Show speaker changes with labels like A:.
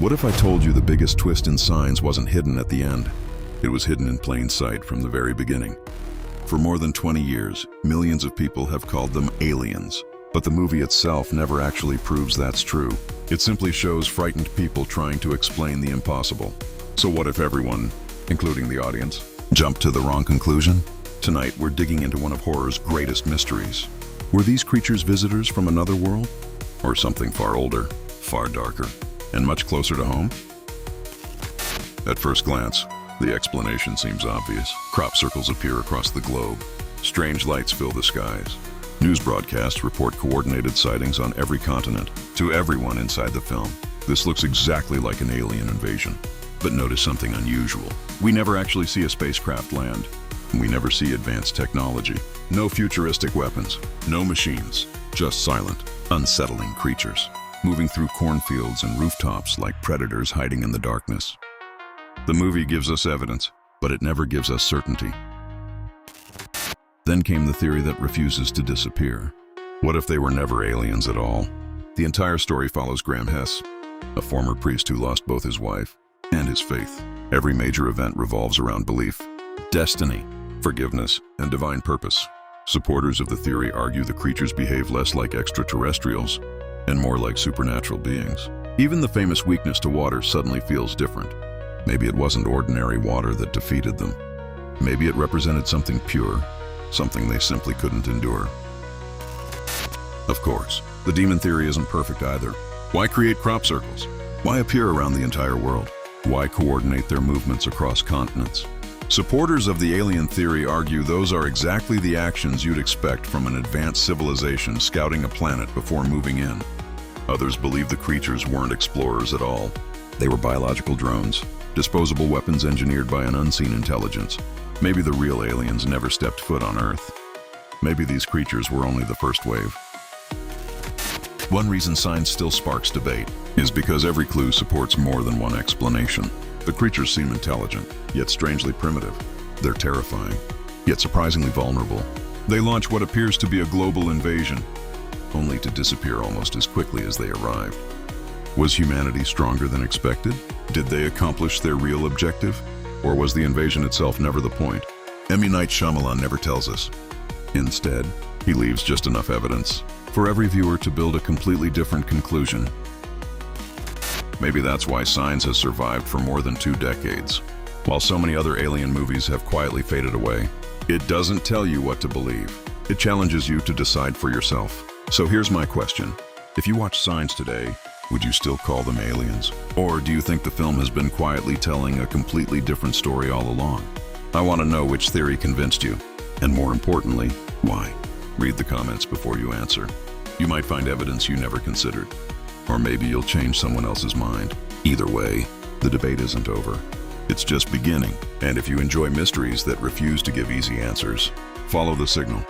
A: What if I told you the biggest twist in Signs wasn't hidden at the end? It was hidden in plain sight from the very beginning. For more than 20 years, millions of people have called them aliens. But the movie itself never actually proves that's true. It simply shows frightened people trying to explain the impossible. So what if everyone, including the audience, jumped to the wrong conclusion? Tonight, we're digging into one of horror's greatest mysteries. Were these creatures visitors from another world? Or something far older, far darker, and much closer to home? At first glance, the explanation seems obvious. Crop circles appear across the globe. Strange lights fill the skies. News broadcasts report coordinated sightings on every continent. To everyone inside the film, this looks exactly like an alien invasion. But notice something unusual. We never actually see a spacecraft land. We never see advanced technology. No futuristic weapons, no machines, just silent, unsettling creatures, moving through cornfields and rooftops like predators hiding in the darkness. The movie gives us evidence, but it never gives us certainty. Then came the theory that refuses to disappear. What if they were never aliens at all? The entire story follows Graham Hess, a former priest who lost both his wife and his faith. Every major event revolves around belief, destiny, forgiveness, and divine purpose. Supporters of the theory argue the creatures behave less like extraterrestrials and more like supernatural beings. Even the famous weakness to water suddenly feels different. Maybe it wasn't ordinary water that defeated them. Maybe it represented something pure, something they simply couldn't endure. Of course, the demon theory isn't perfect either. Why create crop circles? Why appear around the entire world? Why coordinate their movements across continents? Supporters of the alien theory argue those are exactly the actions you'd expect from an advanced civilization scouting a planet before moving in. Others believe the creatures weren't explorers at all. They were biological drones, disposable weapons engineered by an unseen intelligence. Maybe the real aliens never stepped foot on Earth. Maybe these creatures were only the first wave. One reason Signs still sparks debate is because every clue supports more than one explanation. The creatures seem intelligent, yet strangely primitive. They're terrifying, yet surprisingly vulnerable. They launch what appears to be a global invasion, only to disappear almost as quickly as they arrived. Was humanity stronger than expected? Did they accomplish their real objective? Or was the invasion itself never the point? M. Night Shyamalan never tells us. Instead, he leaves just enough evidence for every viewer to build a completely different conclusion. Maybe that's why Signs has survived for more than 2 decades. While so many other alien movies have quietly faded away, it doesn't tell you what to believe. It challenges you to decide for yourself. So here's my question. If you watch Signs today, would you still call them aliens? Or do you think the film has been quietly telling a completely different story all along? I want to know which theory convinced you, and more importantly, why. Read the comments before you answer. You might find evidence you never considered, or maybe you'll change someone else's mind. Either way, the debate isn't over. It's just beginning, and if you enjoy mysteries that refuse to give easy answers, follow the signal.